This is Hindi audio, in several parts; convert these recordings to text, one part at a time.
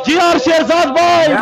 जी आर शेरजाद भाई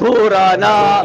पुराना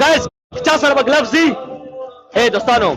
गाइस 50 रुपए ग्लव्स दी ए दोस्तों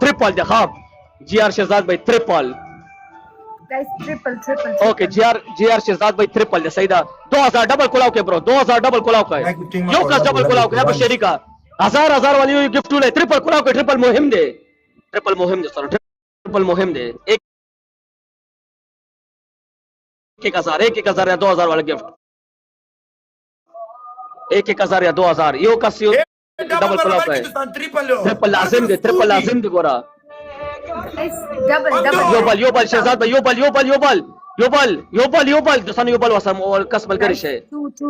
ट्रिपल दिखा जी आर शेरजाद भाई ट्रिपल गाइस ट्रिपल ओके जी आर शेरजाद भाई ट्रिपल है सही था 2000 डबल कुलाव के ब्रो 2000 डबल कुलाव का है यो का डबल कुलाव के बशेरी का हजार वाली गिफ्ट ले ट्रिपल कुलाव के ट्रिपल मुहिम दे सर ट्रिपल मुहिम दे एक 1000 या 2000 वाला गिफ्ट 1000 या 2000 यो का सीओ डबल कुलाव का है ट्रिपल लाजिम दे गोरा गाइस डबल योबल शेरजाद भाई योबल दोस्तों योबल वसम और कसमल करिश है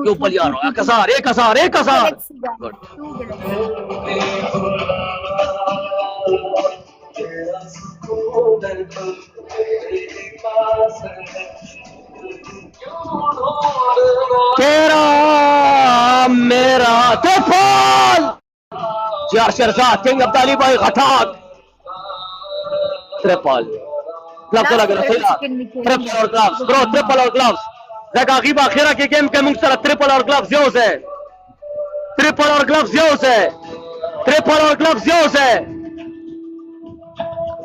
योबल यार 1000 गुड तेरा मेरा ट्रिपल जी आर शेरजाद किंग अब्द अली भाई खटाक ट्रिपल ग्लव्स लगा ट्रिपल और ग्लव्स ब्रो ट्रिपल और ग्लव्स लगा गीबा आखिरा के गेम के मुंगसर ट्रिपल और ग्लव्स यूज है ट्रिपल और ग्लव्स यूज है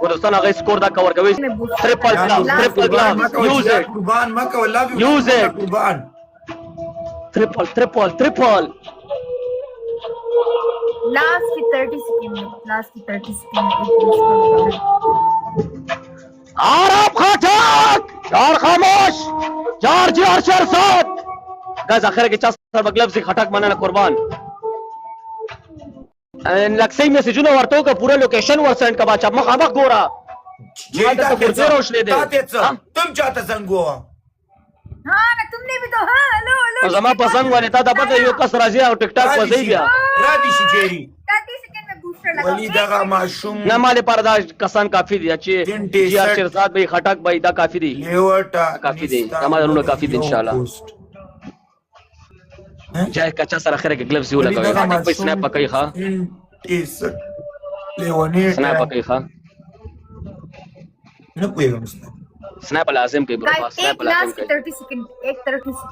वो दोस्तों आगे स्कोर दा कवर कवी triple gloves use it triple last की 30 सेकंड और आप खटाक और खामोश चार जी और शेरजाद गाइस आखिर के 50 ग्लव्स से खटाक बनाना कुर्बान लक्सई में से जुनो वर्तो का पूरा लोकेशन वर सेंड का बाचा मखामख गोरा रोश ले दे तुम चाहता संगो हां ना तुमने भी तो हां हेलो जमा पसंद वाले था पता यो कस राजी और टिकटॉक पर सही गया रादी शिजेरी 30 सेकंड में बूस्टर लगा वली दगा माशूम ना माले परदाश कसान काफी दी अच्छी जी आर शेरजाद भाई खटाक भाई दा काफी दी लेवटा काफी दी हमारे उन्होंने काफी दी इंशाल्लाह जय कच्चा सर आखिर के ग्लव्स यू लगा खटाक भाई स्नैप पकई खा इस लेवनी स्नैप पकई खा न कोई मसला स्नैप लाजिम के ब्रो गाइस स्नैप एक लाजिम लास्ट के की 30 सेकंड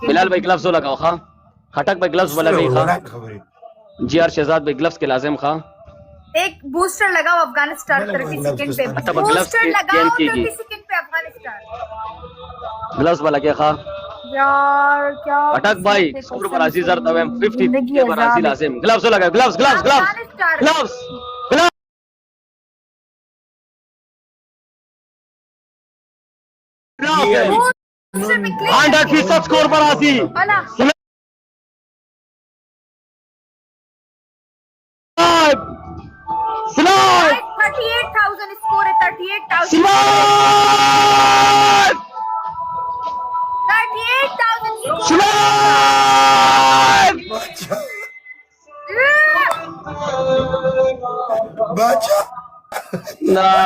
बिलाल भाई ग्लव्स लगाओ खा खटाक भाई ग्लव्स वाला भी खा जी आर शेरजाद भाई ग्लव्स के लाजिम खा एक बूस्टर लगाओ अफगानिस्तान 30 सेकंड पे अच्छा, ग्लव्स बूस्टर की लगाओ गेम की 30 सेकंड पे अफगानिस्तान ग्लव्स वाला क्या खा यार क्या अटक भाई स्कोर पर अजीज अर तवे 50 के बराजी लाजिम ग्लव्स लगा ग्लव्स ग्लव्स 100% स्कोर पर आसी स्लाइड 38,000 स्कोर है 38,000 स्लाइड 38,000 स्लाइड बाचा ना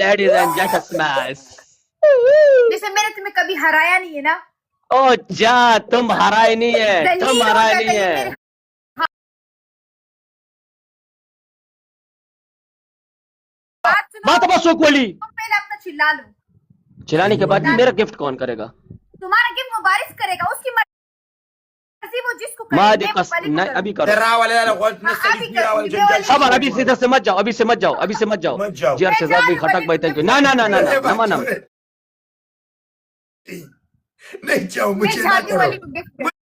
लेडीज एंड जेंटलमैन जैसे मैंने तुम्हें कभी हराया नहीं है ना ओ जा तुम हराए नहीं है तुम हराए नहीं है बात बस कोली तुम पहले अपना चिल्ला लो चिल्लाने के बाद मेरा गिफ्ट कौन करेगा तुम्हारा गिफ्ट मुबारिक करेगा उसकी मर्जी वो जिसको माँ करेगी, देखा मैं नहीं अभी करो तेरा वाले ना गोल नस्ल गिरा वाले जंजाल खबर अभी सीधे से मत जाओ अभी से मत जाओ जी आर शेरजाद भाई खटक भाई थैंक यू ना नहीं जाओ मैं मुझे शादी वाली को गिफ्ट